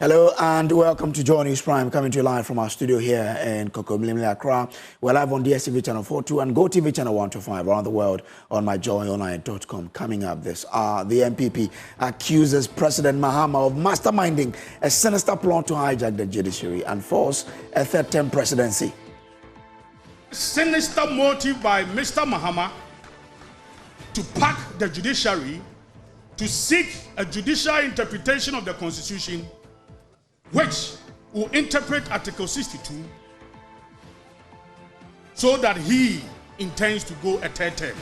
Hello and welcome to Joy News Prime, coming to you live from our studio here in Kokomlimle, Accra. We're live on DSTV channel 42 and GoTV channel 125 around the world on myjoyonline.com. Coming up this hour, the MPP accuses President Mahama of masterminding a sinister plot to hijack the judiciary and force a third-term presidency. Sinister motive by Mr. Mahama to pack the judiciary to seek a judicial interpretation of the Constitution which will interpret Article 62 so that he intends to go a third term.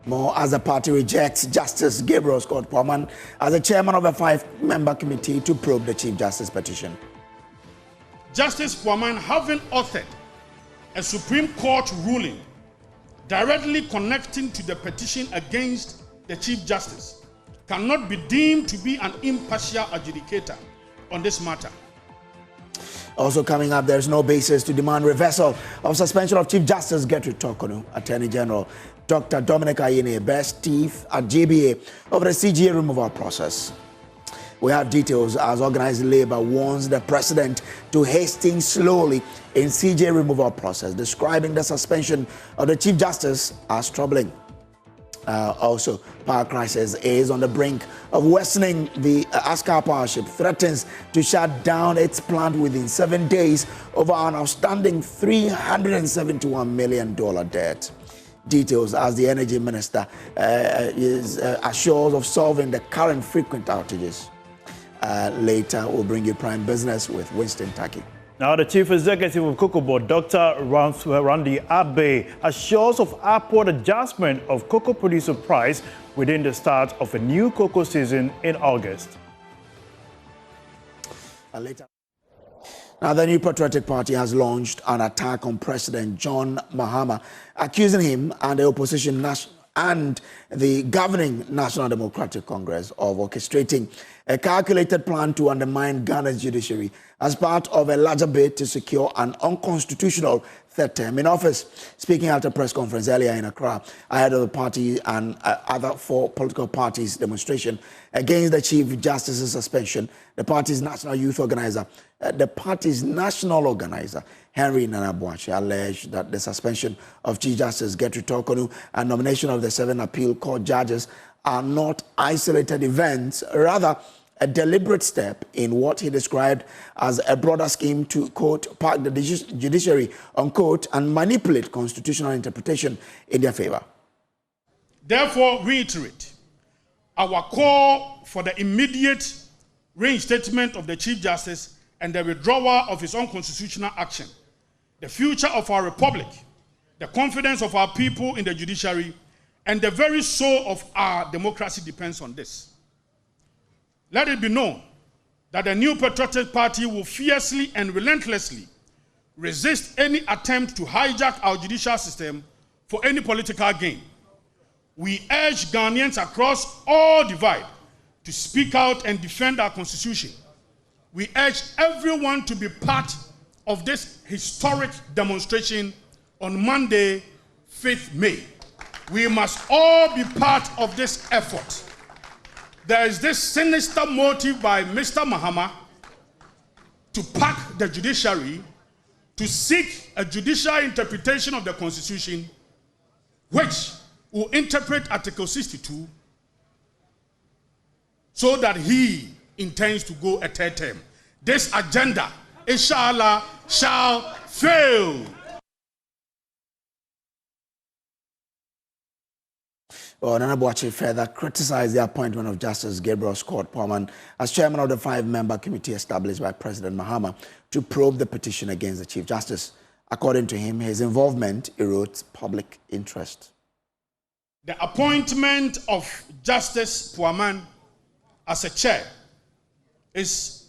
More as the party rejects Justice Gabriel Scott Poorman as the chairman of a 5-member committee to probe the Chief Justice petition. Justice Poorman, having authored a Supreme Court ruling directly connecting to the petition against the Chief Justice, cannot be deemed to be an impartial adjudicator on this matter. Also coming up, there is no basis to demand reversal of suspension of Chief Justice Gertrude Torkornoo. Attorney General Dr. Dominic Ayine bears teeth at GBA over the CGA removal process. We have details as organized labor warns the president to hasten slowly in CGA removal process, describing the suspension of the Chief Justice as troubling. Also, power crisis is on the brink of worsening. The Askar Powership threatens to shut down its plant within 7 days over an outstanding $371 million debt. Details as the energy minister is assured of solving the current frequent outages. Later, we'll bring you Prime Business with Winston Taki. Now, the Chief Executive of Cocoa Board, Dr. Randy Abe, assures of upward adjustment of cocoa producer price within the start of a new cocoa season in August. Later. Now, the New Patriotic Party has launched an attack on President John Mahama, accusing him and the opposition and the governing National Democratic Congress of orchestrating a calculated plan to undermine Ghana's judiciary as part of a larger bid to secure an unconstitutional third term in office. Speaking at a press conference earlier in Accra, ahead of the party and other 4 political parties' demonstration against the Chief Justice's suspension, the party's national organizer, Henry Nana Boakye, alleged that the suspension of Chief Justice Gertrude Torkornoo and nomination of the 7 appeal court judges are not isolated events, rather a deliberate step in what he described as a broader scheme to, quote, park the judiciary, unquote, and manipulate constitutional interpretation in their favor. Therefore, reiterate our call for the immediate reinstatement of the Chief Justice and the withdrawal of his unconstitutional action. The future of our republic, the confidence of our people in the judiciary, and the very soul of our democracy depends on this. Let it be known that the New Patriotic Party will fiercely and relentlessly resist any attempt to hijack our judicial system for any political gain. We urge Ghanaians across all divide to speak out and defend our constitution. We urge everyone to be part of this historic demonstration on Monday, 5th May. We must all be part of this effort. There is this sinister motive by Mr. Mahama to pack the judiciary to seek a judicial interpretation of the Constitution which will interpret Article 62 so that he intends to go a third term. This agenda, inshallah, shall fail. Well, Nana Boakye further criticized the appointment of Justice Gabriel Scott Poorman as chairman of the 5-member committee established by President Mahama to probe the petition against the Chief Justice. According to him, his involvement erodes public interest. The appointment of Justice Poorman as a chair is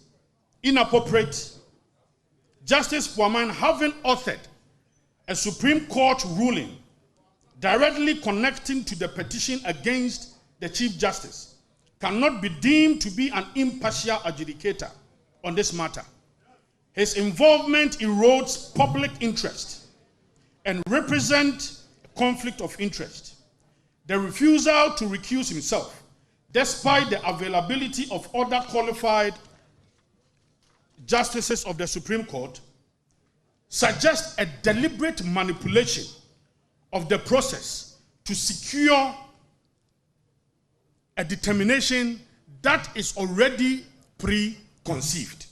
inappropriate. Justice Poorman, having authored a Supreme Court ruling directly connecting to the petition against the Chief Justice, cannot be deemed to be an impartial adjudicator on this matter. His involvement erodes public interest and represents a conflict of interest. The refusal to recuse himself despite the availability of other qualified justices of the Supreme Court, suggests a deliberate manipulation of the process to secure a determination that is already preconceived.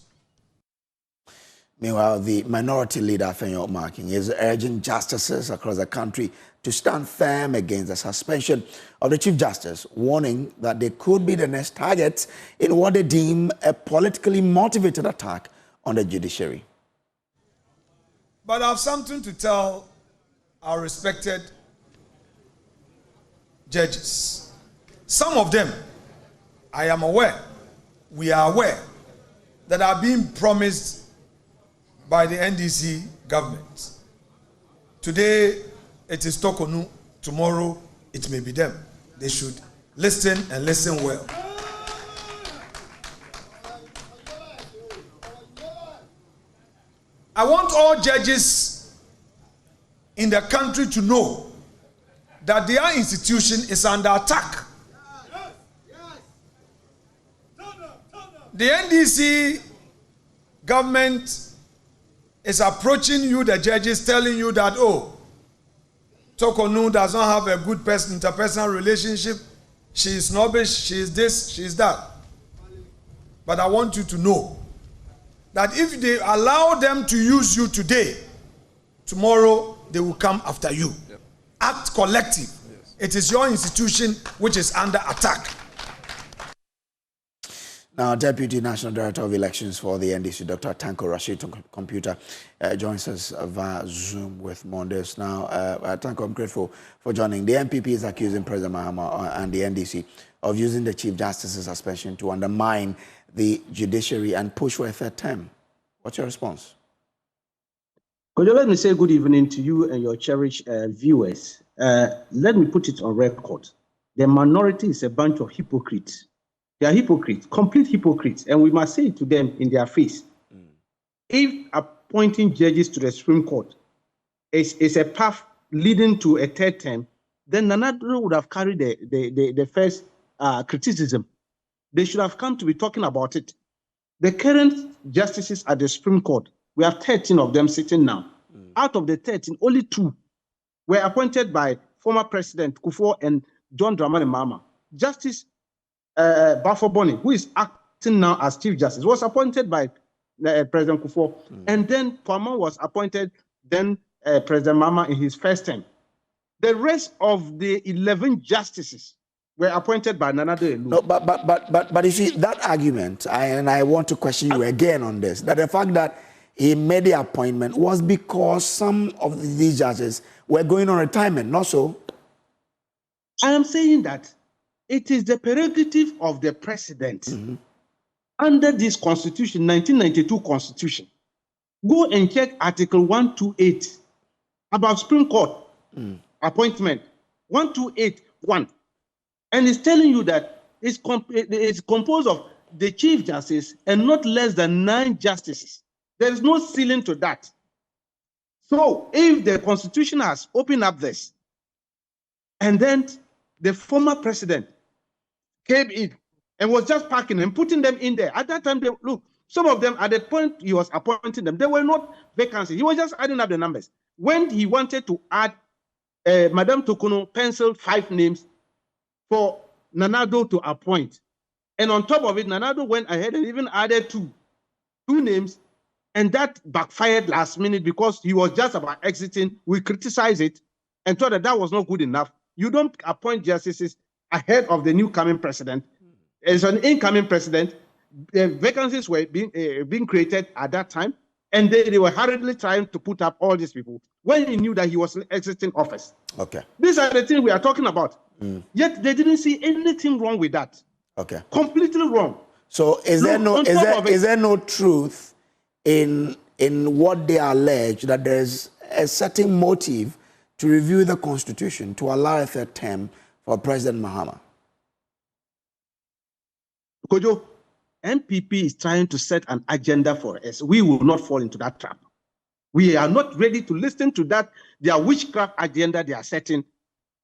Meanwhile, the minority leader, Fenyo Marking, is urging justices across the country to stand firm against the suspension of the Chief Justice, warning that they could be the next targets in what they deem a politically motivated attack on the judiciary. But I have something to tell our respected judges. Some of them, I am aware, we are aware, that are being promised by the NDC government. Today, it is Tokonu. Tomorrow, it may be them. They should listen and listen well. I want all judges in the country to know that their institution is under attack. The NDC government is approaching you, the judges, telling you that, oh, Tokonu does not have a good interpersonal relationship. She is snobbish, she is this, she is that. But I want you to know that if they allow them to use you today, tomorrow they will come after you. Yep. Act collective. Yes. It is your institution which is under attack. Now, Deputy National Director of Elections for the NDC, Dr. Tanko Rashid Computer, joins us via Zoom with Mondes. Now, Tanko, I'm grateful for joining. The MPP is accusing President Mahama and the NDC of using the Chief Justice's suspension to undermine the judiciary and push for a third term. What's your response? Could you let me say good evening to you and your cherished viewers? Let me put it on record. The minority is a bunch of hypocrites. They are hypocrites, complete hypocrites, and we must say it to them in their face. If appointing judges to the Supreme Court is a path leading to a third term, then Nanado would have carried the first criticism. They should have come to be talking about it. The current justices at the Supreme Court, we have 13 of them sitting now. Out of the 13, only 2 were appointed by former President Kufuor and John Dramani Mahama. Justice Bafo-Boni, who is acting now as Chief Justice, was appointed by President Kufuor, and then Kwama was appointed then President Mahama in his first term. The rest of the 11 justices were appointed by Nanado Elu. No, but you see, that argument, and I want to question you again on this, that the fact that he made the appointment was because some of these judges were going on retirement, not so? I am saying that it is the prerogative of the president under this constitution, 1992 constitution. Go and check Article 128 about Supreme Court appointment, 1281. And it's telling you that it's composed of the Chief Justice and not less than 9 justices. There is no ceiling to that. So if the constitution has opened up this, and then the former president came in and was just packing and putting them in there. At that time, look, some of them, at the point he was appointing them, they were not vacancies. He was just adding up the numbers. When he wanted to add, Madame Tokono penciled 5 names for Nanado to appoint. And on top of it, Nanado went ahead and even added two names, and that backfired last minute because he was just about exiting. We criticized it and thought that that was not good enough. You don't appoint justices ahead of the new coming president. As an incoming president, the vacancies were being created at that time, and they were hurriedly trying to put up all these people when he knew that he was exiting office. Okay. These are the things we are talking about. Yet they didn't see anything wrong with that. Okay. Completely wrong. So is there no truth in what they allege, that there's a certain motive to review the constitution to allow a third term for President Mahama? Kojo, NPP is trying to set an agenda for us. We will not fall into that trap. We are not ready to listen to that, their witchcraft agenda they are setting.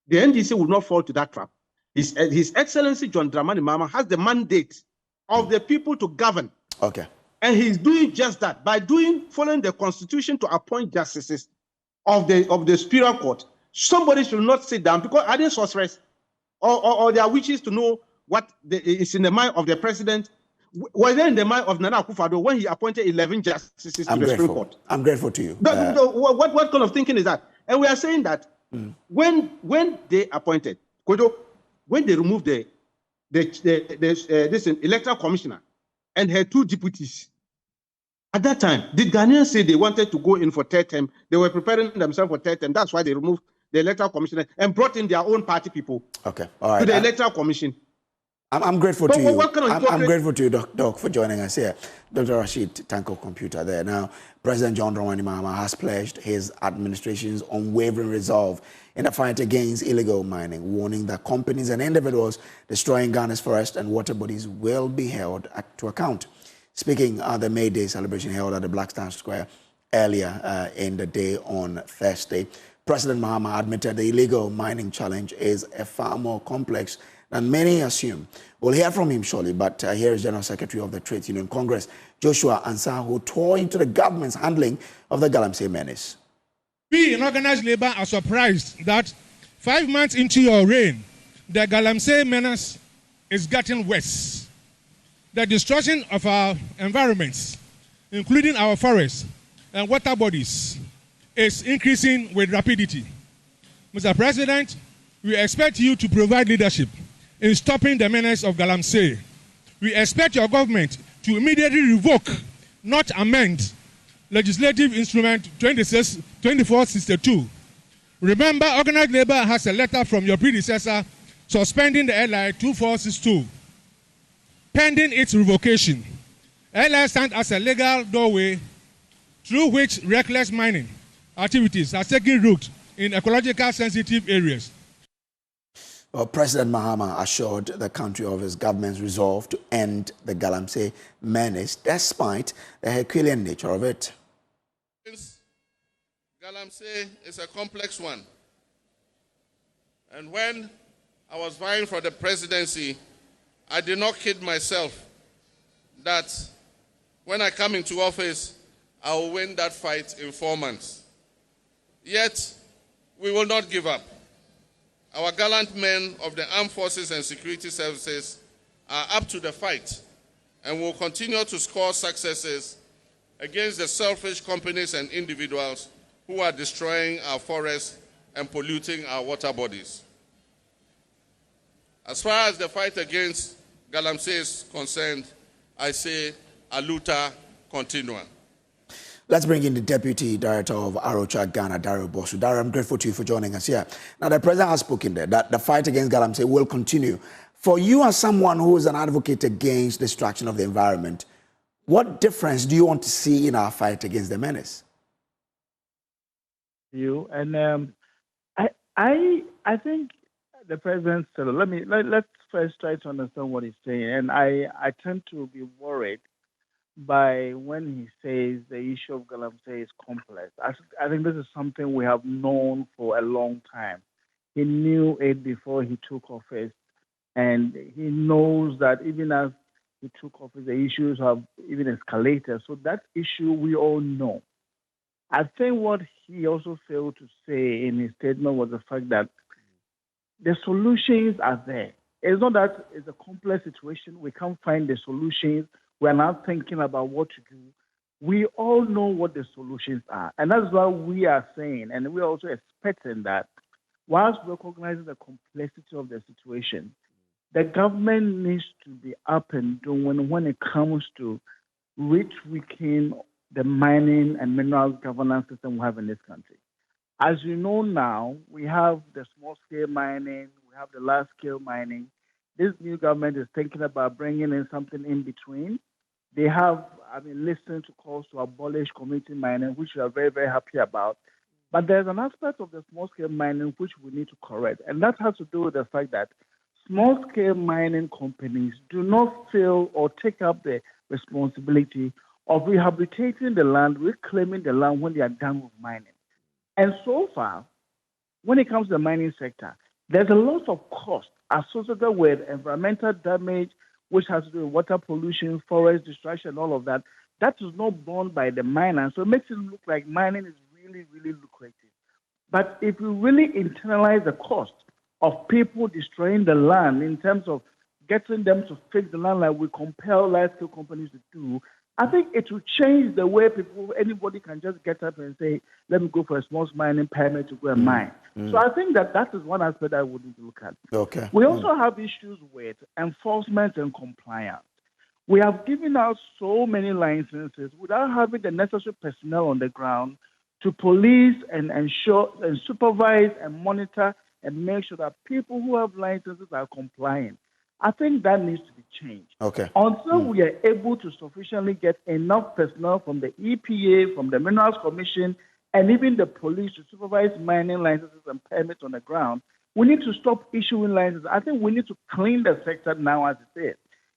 The NDC will not fall to that trap. His Excellency John Dramani Mahama has the mandate of the people to govern. Okay. And he's doing just that by following the constitution to appoint justices of the Superior Court. Somebody should not sit down because are they sorcerers or their wishes to know what is in the mind of the president? Was there in the mind of Nana Akufo-Addo when he appointed 11 justices to the Supreme Court? I'm grateful to you. What kind of thinking is that? And we are saying that when they appointed Kojo, when they removed this electoral commissioner and her 2 deputies, at that time, did Ghanaians say they wanted to go in for third term? They were preparing themselves for third term. That's why they removed the electoral commissioner and brought in their own party people to the electoral commission. I'm grateful to you. I'm grateful to you, Doc, for joining us here. Dr. Rashid Tanko Computer there. Now, President John Dramani Mahama has pledged his administration's unwavering resolve in the fight against illegal mining, warning that companies and individuals destroying Ghana's forest and water bodies will be held to account. Speaking at the May Day celebration held at the Blackstone Square earlier in the day on Thursday, President Mahama admitted the illegal mining challenge is far more complex than many assume. We'll hear from him shortly, but here is General Secretary of the Trade Union Congress, Joshua Ansah, who tore into the government's handling of the Galamsey menace. We in organized labor are surprised that 5 months into your reign, the Galamsey menace is getting worse. The destruction of our environments, including our forests and water bodies, is increasing with rapidity. Mr. President, we expect you to provide leadership in stopping the menace of Galamsey. We expect your government to immediately revoke, not amend, Legislative Instrument 2462. Remember, organized labor has a letter from your predecessor suspending the LI 2462. Pending its revocation, LI stands as a legal doorway through which reckless mining activities are taking root in ecologically sensitive areas. Well, President Mahama assured the country of his government's resolve to end the Galamsey menace despite the Herculean nature of it. Galamsey is a complex one. And when I was vying for the presidency, I did not kid myself that when I come into office, I will win that fight in 4 months. Yet, we will not give up. Our gallant men of the armed forces and security services are up to the fight and will continue to score successes against the selfish companies and individuals who are destroying our forests and polluting our water bodies. As far as the fight against Galamsey is concerned, I say, aluta continua. Let's bring in the Deputy Director of Arocha Ghana, Dario Bosu. Dario, I'm grateful to you for joining us here. Now, the President has spoken there that the fight against Galamsey will continue. For you as someone who is an advocate against destruction of the environment, what difference do you want to see in our fight against the menace? I think the President said, let's first try to understand what he's saying. And I tend to be worried by when he says the issue of Galamsey is complex. I think this is something we have known for a long time. He knew it before he took office, and he knows that even as he took office, the issues have even escalated. So that issue we all know. I think what he also failed to say in his statement was the fact that the solutions are there. It's not that it's a complex situation. We can't find the solutions. We're not thinking about what to do. We all know what the solutions are. And that's what we are saying. And we're also expecting that whilst recognizing the complexity of the situation, the government needs to be up and doing when it comes to retweaking the mining and mineral governance system we have in this country. As you know now, we have the small-scale mining, we have the large-scale mining. This new government is thinking about bringing in something in between. They have, listened to calls to abolish community mining, which we are very, very happy about. But there's an aspect of the small-scale mining which we need to correct, and that has to do with the fact that small-scale mining companies do not feel or take up the responsibility of rehabilitating the land, reclaiming the land when they are done with mining. And so far, when it comes to the mining sector, There's a lot of cost associated with environmental damage, which has to do with water pollution, forest destruction, and all of that. That is not borne by the miner. So it makes it look like mining is really, really lucrative. But if you really internalize the cost of people destroying the land in terms of getting them to fix the land like we compel large-scale companies to do, I think it will change the way anybody can just get up and say, let me go for a small mining permit to go and mine. So I think that is one aspect I would need to look at. Okay. We also have issues with enforcement and compliance. We have given out so many licenses without having the necessary personnel on the ground to police and ensure and supervise and monitor and make sure that people who have licenses are compliant. I think that needs to be changed. Okay. Until we are able to sufficiently get enough personnel from the EPA, from the Minerals Commission, and even the police to supervise mining licenses and permits on the ground, we need to stop issuing licenses. I think we need to clean the sector now as it is.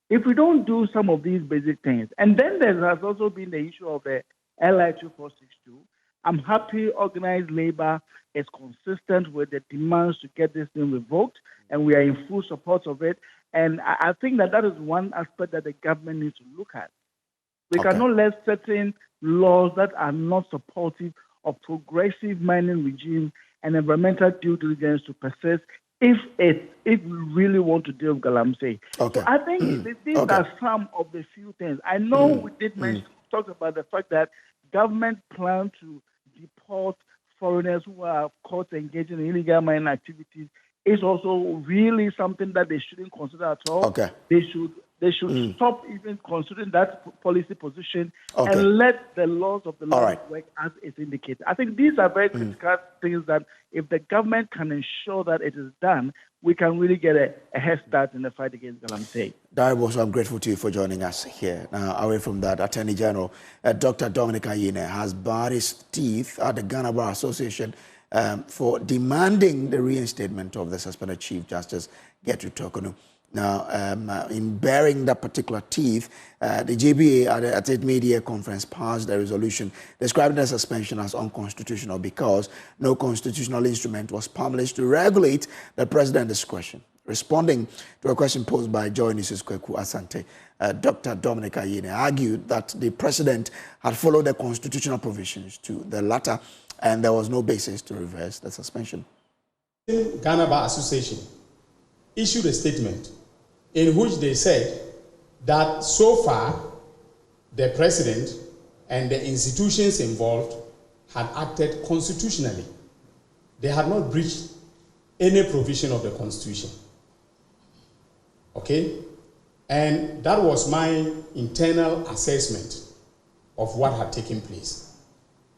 If we don't do some of these basic things, and then there has also been the issue of the LI 2462. I'm happy organized labor is consistent with the demands to get this thing revoked, and we are in full support of it. And I think that is one aspect that the government needs to look at. We cannot let certain laws that are not supportive of progressive mining regime and environmental due diligence to persist if we really want to deal with Galamsey. Okay. So I think these are some of the few things. I know we did talk about the fact that government plan to deport foreigners who are caught engaging in illegal mining activities is also really something that they shouldn't consider at all. Okay. They should stop even considering that policy position and let the laws of the land work as it's indicated. I think these are very critical things that if the government can ensure that it is done, we can really get a head start in the fight against Galamsey. Darbo, so I'm grateful to you for joining us here. Now, away from that, Attorney General Dr. Dominic Ayine has barred his teeth at the Ghana Bar Association for demanding the reinstatement of the suspended Chief Justice Gertrude Torkornoo. Now, in bearing that particular teeth, the GBA at a media conference passed a resolution describing the suspension as unconstitutional because no constitutional instrument was published to regulate the president's discretion. Responding to a question posed by Joy Nisus Kweku Asante, Dr. Dominic Ayine argued that the president had followed the constitutional provisions to the latter and there was no basis to reverse the suspension. Ghana Bar Association issued a statement in which they said that so far the president and the institutions involved had acted constitutionally. They had not breached any provision of the Constitution. Okay? And that was my internal assessment of what had taken place.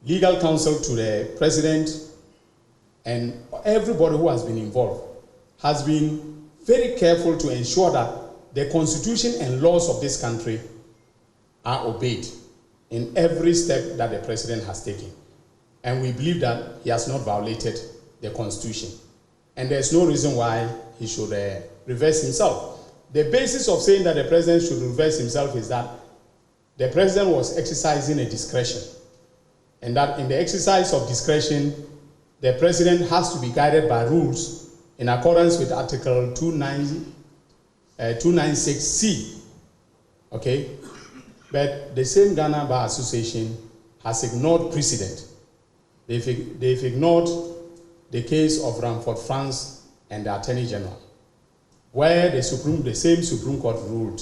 Legal counsel to the president and everybody who has been involved has been very careful to ensure that the Constitution and laws of this country are obeyed in every step that the president has taken. And we believe that he has not violated the Constitution. And there's no reason why he should reverse himself. The basis of saying that the president should reverse himself is that the president was exercising a discretion. And that in the exercise of discretion, the president has to be guided by rules in accordance with Article 296C. Okay? But the same Ghana Bar Association has ignored precedent. They've ignored the case of Ramford France and the Attorney General, where the same Supreme Court ruled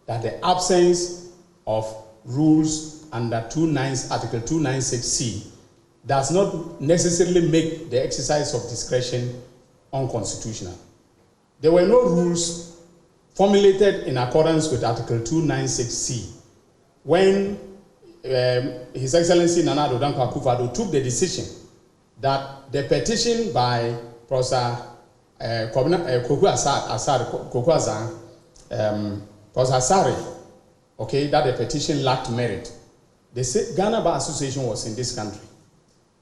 that the absence of rules under Article 296C does not necessarily make the exercise of discretion unconstitutional. There were no rules formulated in accordance with Article 296C when His Excellency Nana Addo Dankwa Akufo-Addo took the decision that the petition by Professor Professor Asare, okay, that the petition lacked merit. The Ghana Bar Association was in this country.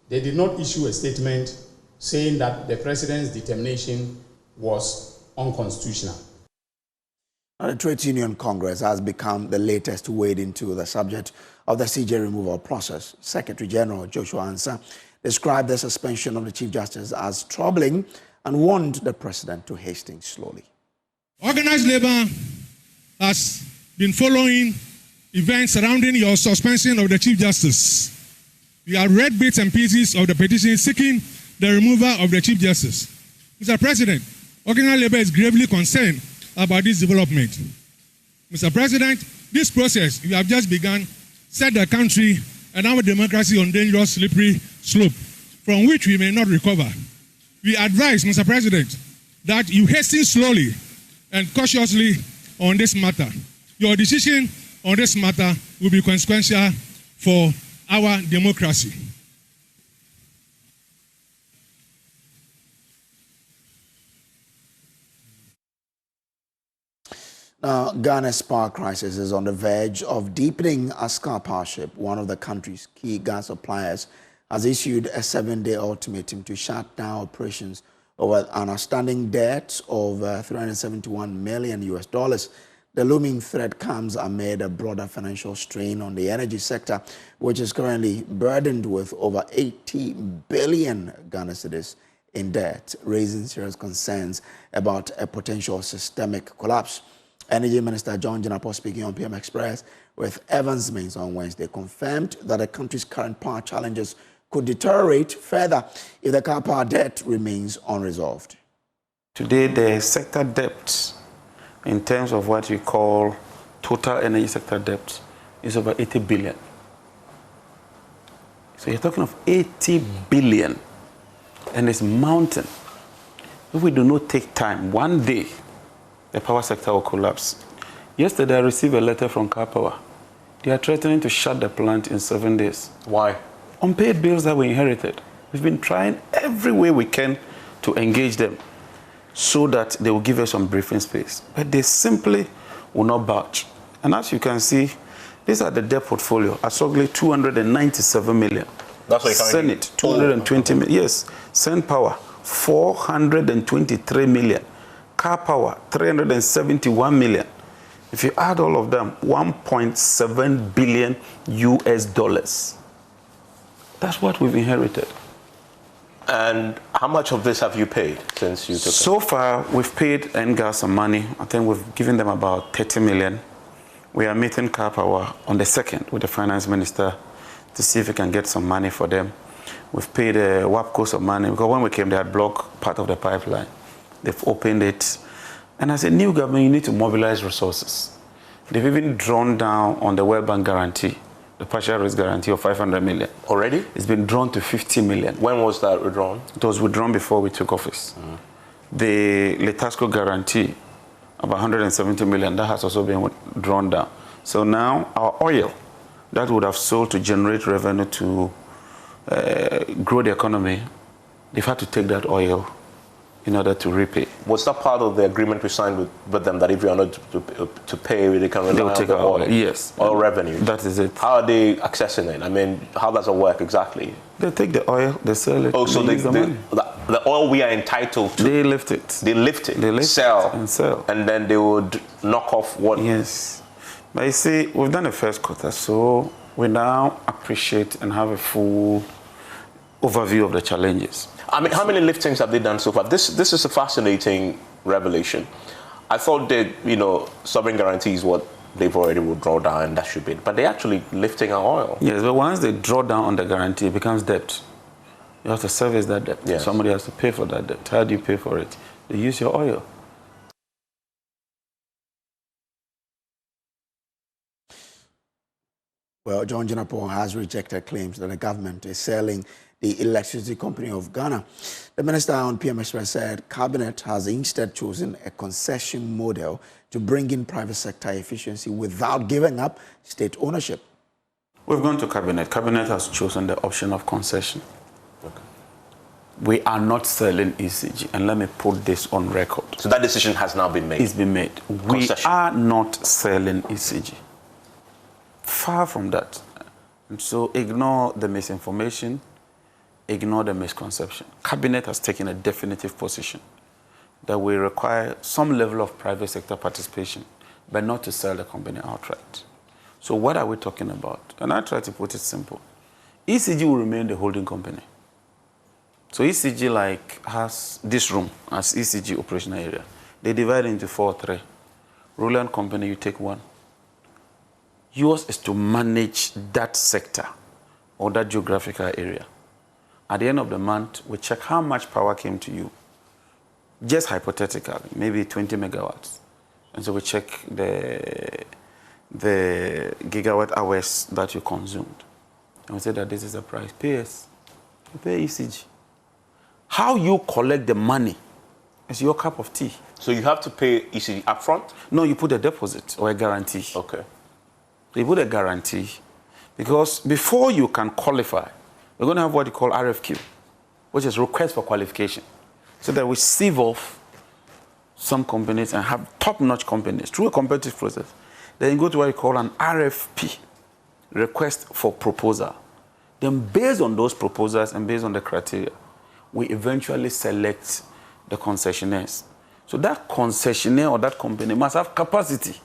They did not issue a statement saying that the president's determination was unconstitutional. Now, the Trade Union Congress has become the latest to wade into the subject of the CJ removal process. Secretary General Joshua Ansah described the suspension of the Chief Justice as troubling and warned the president to hasten slowly. Organized labor has been following events surrounding your suspension of the Chief Justice. We have read bits and pieces of the petition seeking the removal of the Chief Justice. Mr. President, organized labor is gravely concerned about this development. Mr. President, this process you have just begun set the country and our democracy on dangerous slippery slope from which we may not recover. We advise, Mr. President, that you hasten slowly and cautiously on this matter. Your decision on this matter will be consequential for our democracy. Now, Ghana's power crisis is on the verge of deepening as Car Powership, one of the country's key gas suppliers, has issued a 7-day ultimatum to shut down operations over an outstanding debt of $371 million. The looming threat comes amid a broader financial strain on the energy sector, which is currently burdened with over 80 billion Ghana cedis in debt, raising serious concerns about a potential systemic collapse. Energy Minister John Jinapor, speaking on PM Express with Evans Mains on Wednesday, confirmed that the country's current power challenges could deteriorate further if the car power debt remains unresolved. Today, the sector debt, in terms of what we call total energy sector debt, is over 80 billion. So you're talking of 80 billion, and it's mounting. If we do not take time, one day, the power sector will collapse. Yesterday, I received a letter from Car Power. They are threatening to shut the plant in 7 days. Why? Unpaid bills that we inherited. We've been trying every way we can to engage them so that they will give us some briefing space. But they simply will not budge. And as you can see, these are the debt portfolio. Asogli, 297 million. That's what you're Senate, 220 million. Yes. Send Power, 423 million. Car Power, 371 million. If you add all of them, 1.7 billion US dollars. That's what we've inherited. And how much of this have you paid since you took it? So far, we've paid NGAS some money. I think we've given them about 30 million. We are meeting Car Power on the 2nd with the finance minister to see if we can get some money for them. We've paid WAPCO some money because when we came, they had blocked part of the pipeline. They've opened it. And as a new government, you need to mobilize resources. They've even drawn down on the World Bank guarantee, the partial risk guarantee of 500 million. Already? It's been drawn to 50 million. When was that withdrawn? It was withdrawn before we took office. The Letasco guarantee, about 170 million, that has also been drawn down. So now our oil that would have sold to generate revenue to grow the economy, they've had to take that oil in order to repay. Was that part of the agreement we signed with them that if you are not to pay, they can rely on the oil? Yes. Oil revenue. That is it. How are they accessing it? I mean, how does it work exactly? They take the oil, they sell it. Oh, so the oil we are entitled to. They lift it. They lift it. They lift sell. It and sell. And then they would knock off what? Yes. But you see, we've done the first quarter, so we now appreciate and have a full overview of the challenges. I mean, how many liftings have they done so far? This is a fascinating revelation. I thought that, sovereign guarantee is what they've already withdrawn down and that should be it. But they're actually lifting our oil. Yes, but once they draw down on the guarantee, it becomes debt. You have to service that debt. Yes. Somebody has to pay for that debt. How do you pay for it? They use your oil. Well, John Jinapor has rejected claims that the government is selling the Electricity Company of Ghana. The minister on PM Express said Cabinet has instead chosen a concession model to bring in private sector efficiency without giving up state ownership. We've gone to Cabinet. Cabinet has chosen the option of concession. Okay. We are not selling ECG, and let me put this on record. So that decision has now been made? It's been made. We are not selling ECG. Far from that. And so ignore the misinformation, ignore the misconception. Cabinet has taken a definitive position that we require some level of private sector participation, but not to sell the company outright. So what are we talking about? And I try to put it simple. ECG will remain the holding company. So ECG has this room as ECG operational area. They divide into 4-3. Ruler company, you take one. Yours is to manage that sector or that geographical area. At the end of the month, we check how much power came to you. Just hypothetically, maybe 20 megawatts. And so we check the gigawatt hours that you consumed. And we say that this is the price. Pay us. You pay ECG. How you collect the money is your cup of tea. So you have to pay ECG upfront? No, you put a deposit or a guarantee. Okay. So you put a guarantee because before you can qualify, we're going to have what you call RFQ, which is request for qualification. So that we sieve off some companies and have top-notch companies through a competitive process. Then you go to what you call an RFP, request for proposal. Then based on those proposals and based on the criteria, we eventually select the concessionaires. So that concessionaire or that company must have capacity,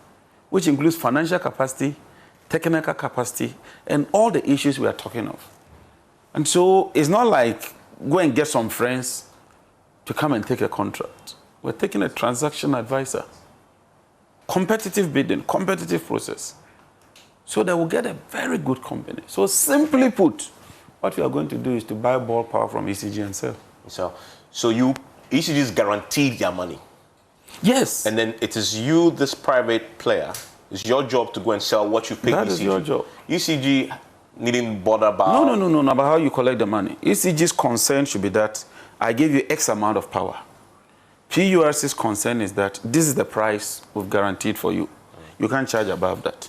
which includes financial capacity, technical capacity, and all the issues we are talking of. And so it's not like go and get some friends to come and take a contract. We're taking a transaction advisor. Competitive bidding, competitive process. So they will get a very good company. So simply put, what we are going to do is to buy ball power from ECG and sell. So ECG is guaranteed their money? Yes. And then it is you, this private player, it's your job to go and sell what you pay ECG. That is your job. ECG needn't bother about... No, about how you collect the money. ECG's concern should be that I give you X amount of power. PURC's concern is that this is the price we've guaranteed for you. You can't charge above that.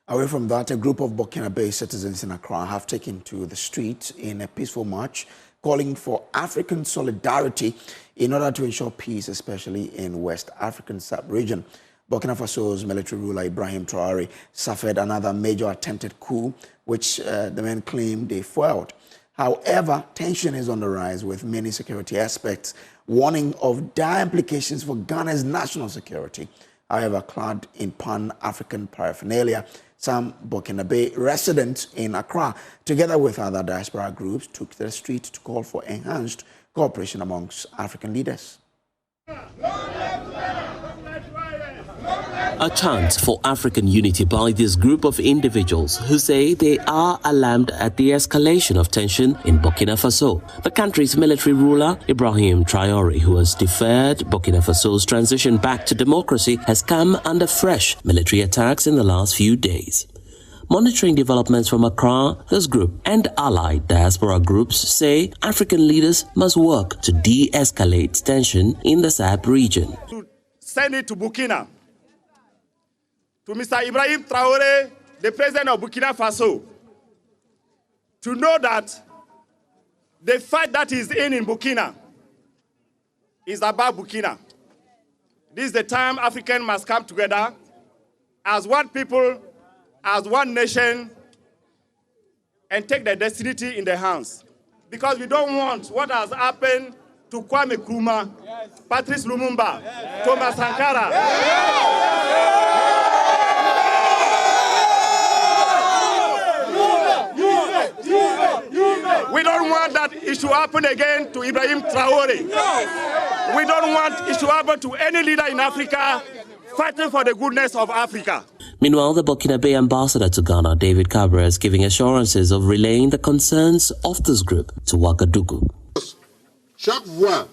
Away from that, a group of Burkina-based citizens in Accra have taken to the streets in a peaceful march calling for African solidarity in order to ensure peace, especially in West African sub-region. Burkina Faso's military ruler Ibrahim Traoré suffered another major attempted coup, which the men claimed they foiled. However, tension is on the rise, with many security aspects warning of dire implications for Ghana's national security. However, clad in Pan-African paraphernalia, some Burkinabe residents in Accra, together with other diaspora groups, took to the street to call for enhanced cooperation amongst African leaders. A chant for African unity by this group of individuals who say they are alarmed at the escalation of tension in Burkina Faso. The country's military ruler, Ibrahim Traoré, who has deferred Burkina Faso's transition back to democracy, has come under fresh military attacks in the last few days. Monitoring developments from Accra, this group and allied diaspora groups say African leaders must work to de-escalate tension in the SAP region. Send it to Burkina. To Mr. Ibrahim Traoré, the president of Burkina Faso, to know that the fight that is in Burkina is about Burkina. This is the time Africans must come together as one people, as one nation, and take their destiny in their hands. Because we don't want what has happened to Kwame Nkrumah, Patrice Lumumba, Thomas Sankara. We don't want that it should happen again to Ibrahim Traoré. We don't want it to happen to any leader in Africa fighting for the goodness of Africa. Meanwhile, the Burkinabe ambassador to Ghana, David Cabra, is giving assurances of relaying the concerns of this group to Ouagadougou. Chaque voix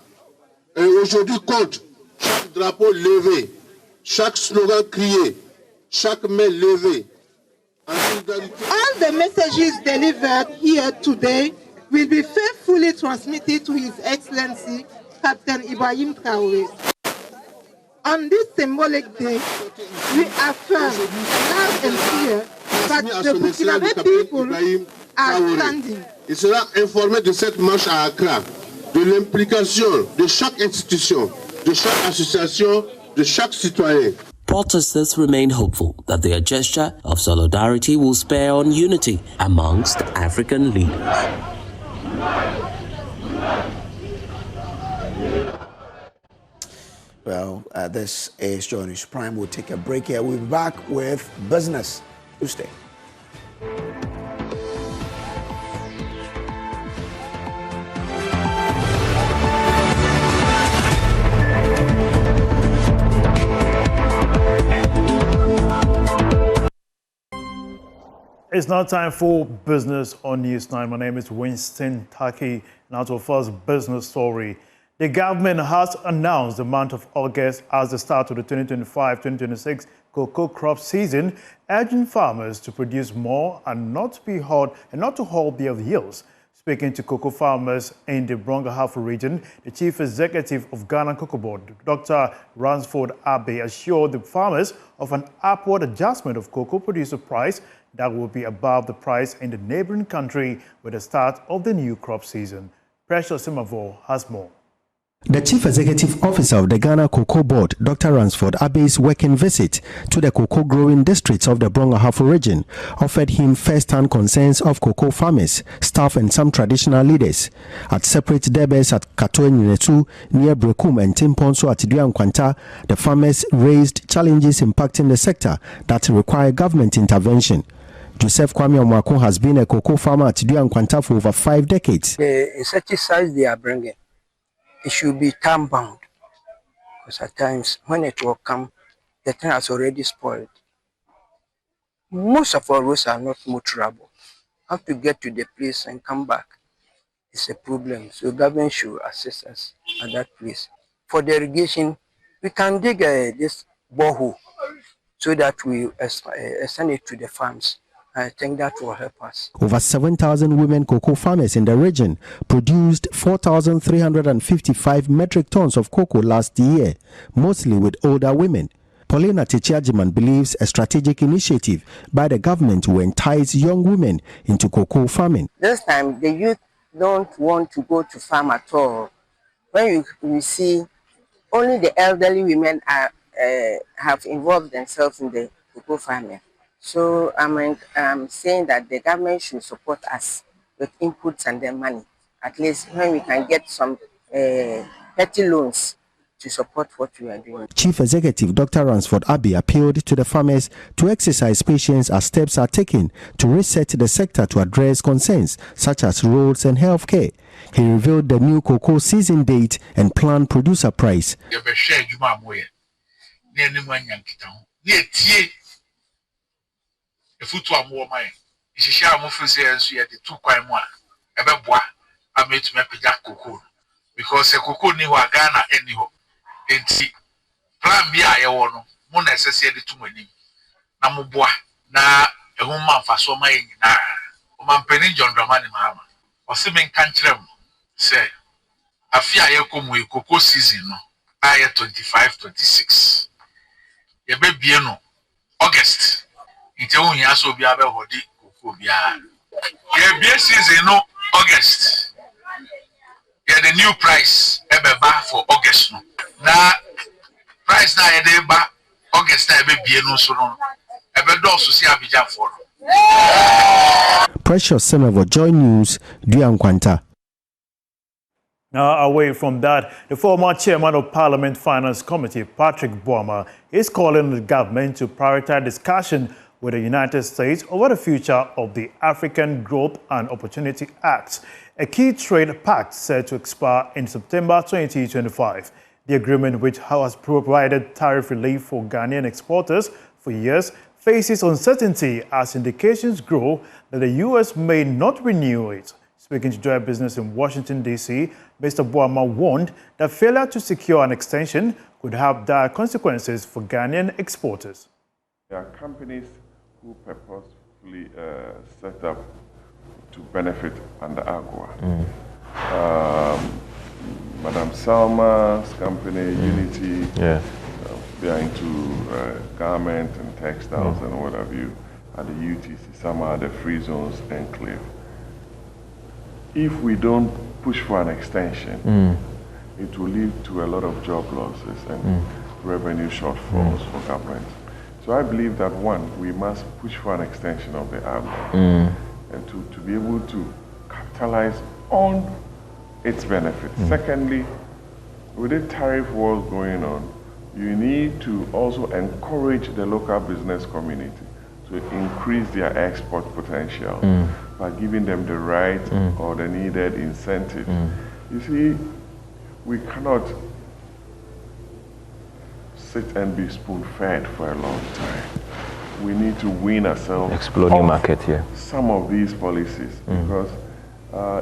est aujourd'hui compte, chaque drapeau levé, chaque slogan crié, chaque main levée. All the messages delivered here today will be faithfully transmitted to His Excellency Captain Ibrahim Traoré. On this symbolic day, we affirm loud and clear that the Burkinabe people are standing. Il sera informé de cette marche à Accra, de l'implication de chaque institution, de chaque association, de chaque citoyen. Protesters remain hopeful that their gesture of solidarity will spur on unity amongst African leaders. Well, this is Joy News Prime. We'll take a break here. We'll be back with business. Do stay. It's now time for Business on News 9. My name is Winston Taki. Now to our first business story. The government has announced the month of August as the start of the 2025-2026 cocoa crop season, urging farmers to produce more and not to hold their yields. Speaking to cocoa farmers in the Brong-Ahafo region, the Chief Executive of Ghana Cocoa Board, Dr. Ransford Abbey, assured the farmers of an upward adjustment of cocoa producer price that will be above the price in the neighboring country with the start of the new crop season. Precious Simavo has more. The Chief Executive Officer of the Ghana Cocoa Board, Dr. Ransford Abbey's working visit to the cocoa growing districts of the Brong-Ahafo region offered him first-hand concerns of cocoa farmers, staff and some traditional leaders. At separate debates at Katoa Ninetu, near Brekum and Timponso at Duankwanta, the farmers raised challenges impacting the sector that require government intervention. Joseph Kwame Omwako has been a cocoa farmer at Duankwanta for over 5 decades. The insecticides they are bringing, it should be time-bound, because at times when it will come, the thing has already spoiled. Most of our roads are not motorable. How to get to the place and come back is a problem. So government should assist us at that place. For the irrigation, we can dig this borehole so that we send it to the farms. I think that will help us. Over 7,000 women cocoa farmers in the region produced 4,355 metric tons of cocoa last year, mostly with older women. Paulina Tichiajiman believes a strategic initiative by the government will entice young women into cocoa farming. This time, the youth don't want to go to farm at all. When you see only the elderly women have involved themselves in the cocoa farming. So I'm saying that the government should support us with inputs and then money. At least when we can get some petty loans to support what we are doing. Chief Executive Dr. Ransford Abbey appealed to the farmers to exercise patience as steps are taken to reset the sector to address concerns such as roads and healthcare. He revealed the new cocoa season date and planned producer price. Futu amu mai ishisha amu fuse ensu ye de tu kwan mu a ebeboa ametu mepeja cocoa because cocoa ni wa Ghana eni ho enti plan bi a ye wo no mu na esese de tu mani na mu boa na ehun ma faso mai nyina o man peni John Dramani Mahama o se men kan kirem se afia ye komu e cocoa season no aye 25-26 ye be bie no August. It's only also be able to cocoa. Yeah, season no August. Yeah, the new price ever back for August. Now price now ever back August ever be no so no. Ever do so see Abidjan for. Precious Semevo, Joy News, Duankwanta. Now, away from that, the former chairman of Parliament Finance Committee, Patrick Boama, is calling on the government to prioritize discussion with the United States over the future of the African Growth and Opportunity Act, a key trade pact set to expire in September 2025. The agreement, which has provided tariff relief for Ghanaian exporters for years, faces uncertainty as indications grow that the U.S. may not renew it. Speaking to Joy Business in Washington, D.C., Mr. Boama warned that failure to secure an extension could have dire consequences for Ghanaian exporters. There are companies who purposefully set up to benefit under AGOA. Madam Salma's company, Unity, they are into garment and textiles and what have you. At the UTC, some are the free zones enclave. If we don't push for an extension, it will lead to a lot of job losses and revenue shortfalls for government. So I believe that one, we must push for an extension of the AGOA and to be able to capitalize on its benefits. Secondly, with the tariff wars going on, you need to also encourage the local business community to increase their export potential by giving them the right or the needed incentive. You see, we cannot sit and be spoon-fed for a long time. we need to wean ourselves. Explore new market here. Some of these policies, because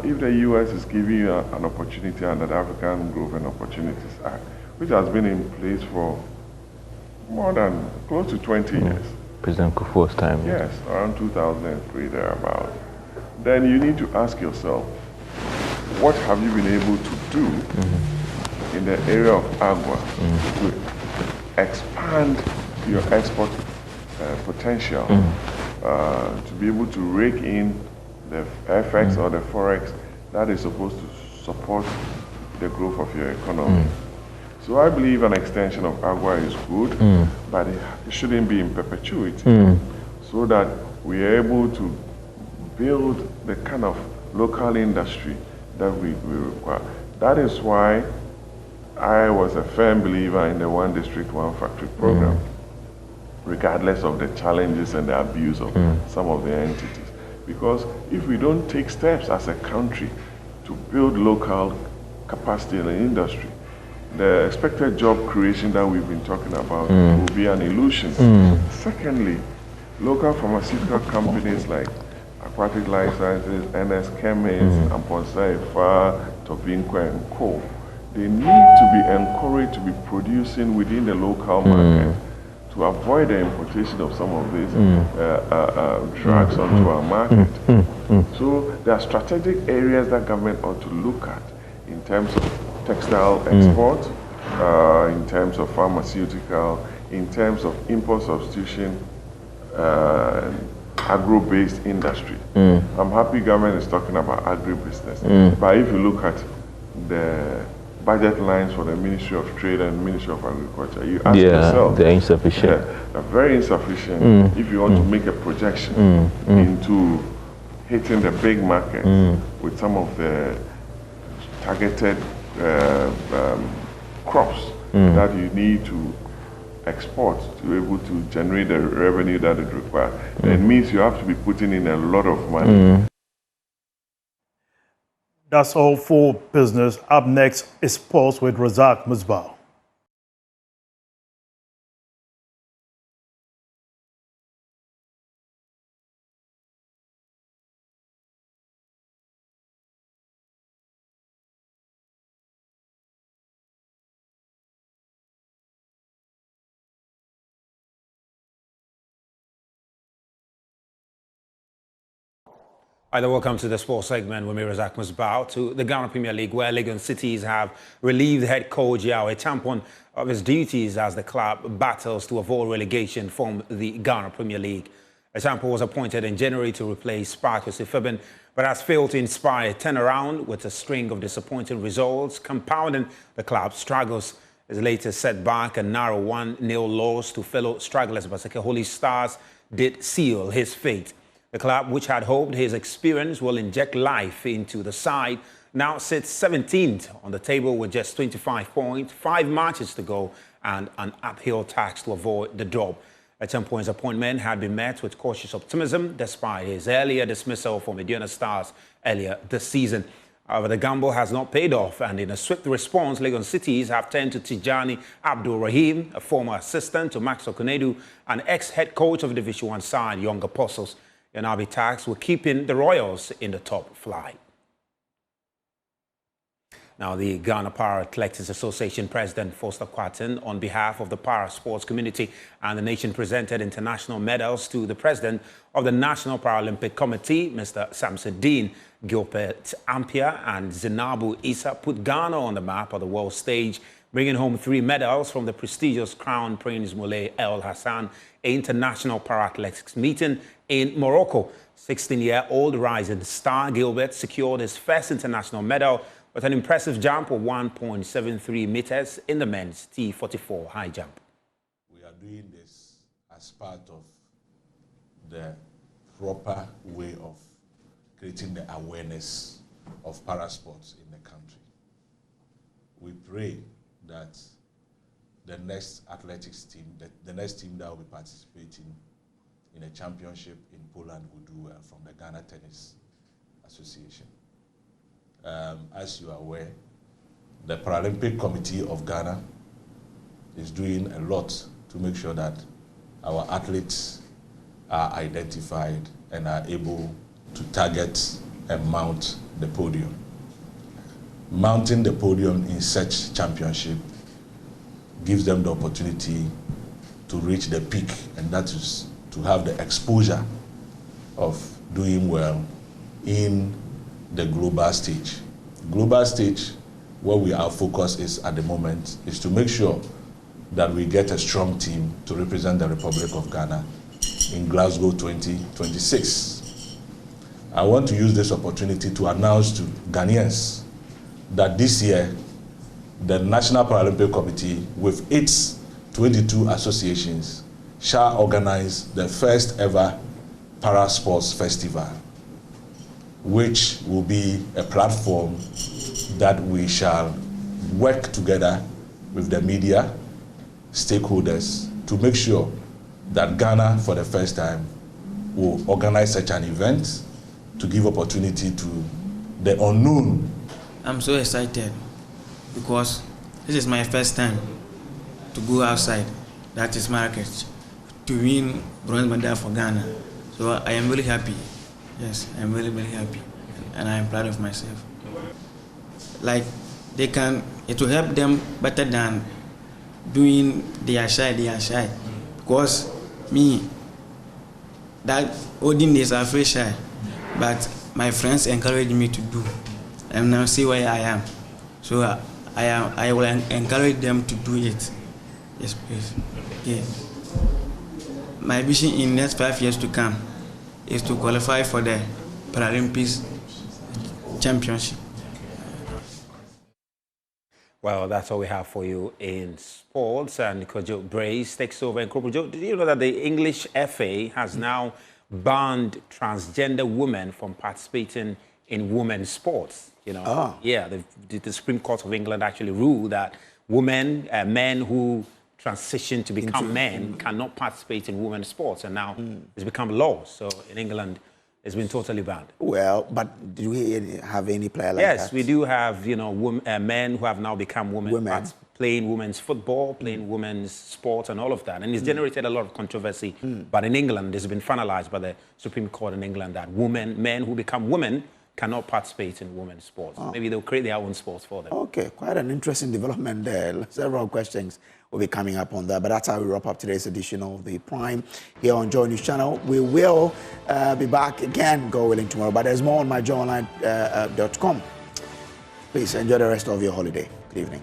if the U.S. is giving you an opportunity under the African Growth and Opportunities Act, which has been in place for more than close to 20 years. President Kufuor's time. Yes, around 2003, thereabout. Then you need to ask yourself, what have you been able to do in the area of agua to expand your export potential, to be able to rake in the FX or the Forex that is supposed to support the growth of your economy. So I believe an extension of agua is good, but it shouldn't be in perpetuity, so that we are able to build the kind of local industry that we require. That is why I was a firm believer in the One District, One Factory program, regardless of the challenges and the abuse of some of the entities. Because if we don't take steps as a country to build local capacity in the industry, the expected job creation that we've been talking about will be an illusion. Secondly, local pharmaceutical companies like Aquatic Life Sciences, NS Chemist, Amponsa Ifa, Tobinco and Co., they need to be encouraged to be producing within the local market to avoid the importation of some of these drugs onto our market. So there are strategic areas that government ought to look at in terms of textile export, in terms of pharmaceutical, in terms of import substitution, agro-based industry. I'm happy government is talking about agribusiness, but if you look at the budget lines for the Ministry of Trade and Ministry of Agriculture, you ask yourself, they're insufficient. They're very insufficient if you want to make a projection into hitting the big market with some of the targeted crops that you need to export to be able to generate the revenue that it requires. It means you have to be putting in a lot of money. That's all for business. Up next is Sports with Razak Musbah. Hi there, welcome to the sports segment with me, Razak Musbah, to the Ghana Premier League, where Legon Cities have relieved head coach Yao Champon of his duties as the club battles to avoid relegation from the Ghana Premier League. Champon was appointed in January to replace Sparkus Ifeben, but has failed to inspire a turnaround with a string of disappointing results, compounding the club's struggles. His latest setback, a narrow 1-0 loss to fellow stragglers Baseke Holy Stars, did seal his fate. The club, which had hoped his experience will inject life into the side, now sits 17th on the table with just 25 points, 5 matches to go, and an uphill task to avoid the drop. Champon's appointment had been met with cautious optimism despite his earlier dismissal from Mediana Stars earlier this season. However, the gamble has not paid off, and in a swift response, Legon Cities have turned to Tijani Abdul Rahim, a former assistant to Max Okonedu, and ex-head coach of the Division 1 side, Young Apostles. Yanabi Tax were keeping the Royals in the top flight. Now, the Ghana Para Athletics Association President Foster Quatten, on behalf of the para sports community and the nation, presented international medals to the president of the National Paralympic Committee, Mr. Samsudeen Gilbert Ampia, and Zinabu Issa put Ghana on the map of the world stage, bringing home 3 medals from the prestigious Crown Prince Moulay El Hassan International Para-Athletics meeting in Morocco. 16-year-old rising star Gilbert secured his first international medal with an impressive jump of 1.73 meters in the men's T44 high jump. We are doing this as part of the proper way of creating the awareness of parasports in the country. We pray that the next athletics team, the next team that will be participating in a championship in Poland will do well from the Ghana Tennis Association. As you are aware, the Paralympic Committee of Ghana is doing a lot to make sure that our athletes are identified and are able to target and mount the podium. Mounting the podium in such championship gives them the opportunity to reach the peak, and that is to have the exposure of doing well in the global stage. Global stage, where our focus is at the moment, is to make sure that we get a strong team to represent the Republic of Ghana in Glasgow 2026. I want to use this opportunity to announce to Ghanaians that this year, the National Paralympic Committee, with its 22 associations, shall organize the first ever Parasports Festival, which will be a platform that we shall work together with the media, stakeholders, to make sure that Ghana, for the first time, will organize such an event to give opportunity to the unknown. I'm so excited because this is my first time to go outside, that is Marrakech, to win bronze medal for Ghana. So I am really happy. Yes, I am really, really happy. And I am proud of myself. Like, it will help them better than doing their shy. Because me, that olden days I feel shy, but my friends encouraged me to do. And now see where I am. So I will encourage them to do it. Yes, please. Yeah. My vision in the next 5 years to come is to qualify for the Paralympics Championship. Well, that's all we have for you in sports. And Kojo Brace takes over. And Kojo, did you know that the English FA has now banned transgender women from participating in women's sports? You know, yeah, the Supreme Court of England actually ruled that women, men who transition to become men cannot participate in women's sports, and now it's become law. So in England, it's been totally banned. Well, but do we have any player like that? Yes, we do have, you know, men who have now become women. Playing women's football, playing women's sports and all of that. And it's generated a lot of controversy. But in England, it's been finalized by the Supreme Court in England that men who become women cannot participate in women's sports. Maybe they'll create their own sports for them. Okay, quite an interesting development there. Several questions will be coming up on that, but that's how we wrap up today's edition of The Prime here on Joy News Channel. We will be back again, God willing, tomorrow, but there's more on myjoyonline.com. Please enjoy the rest of your holiday. Good evening.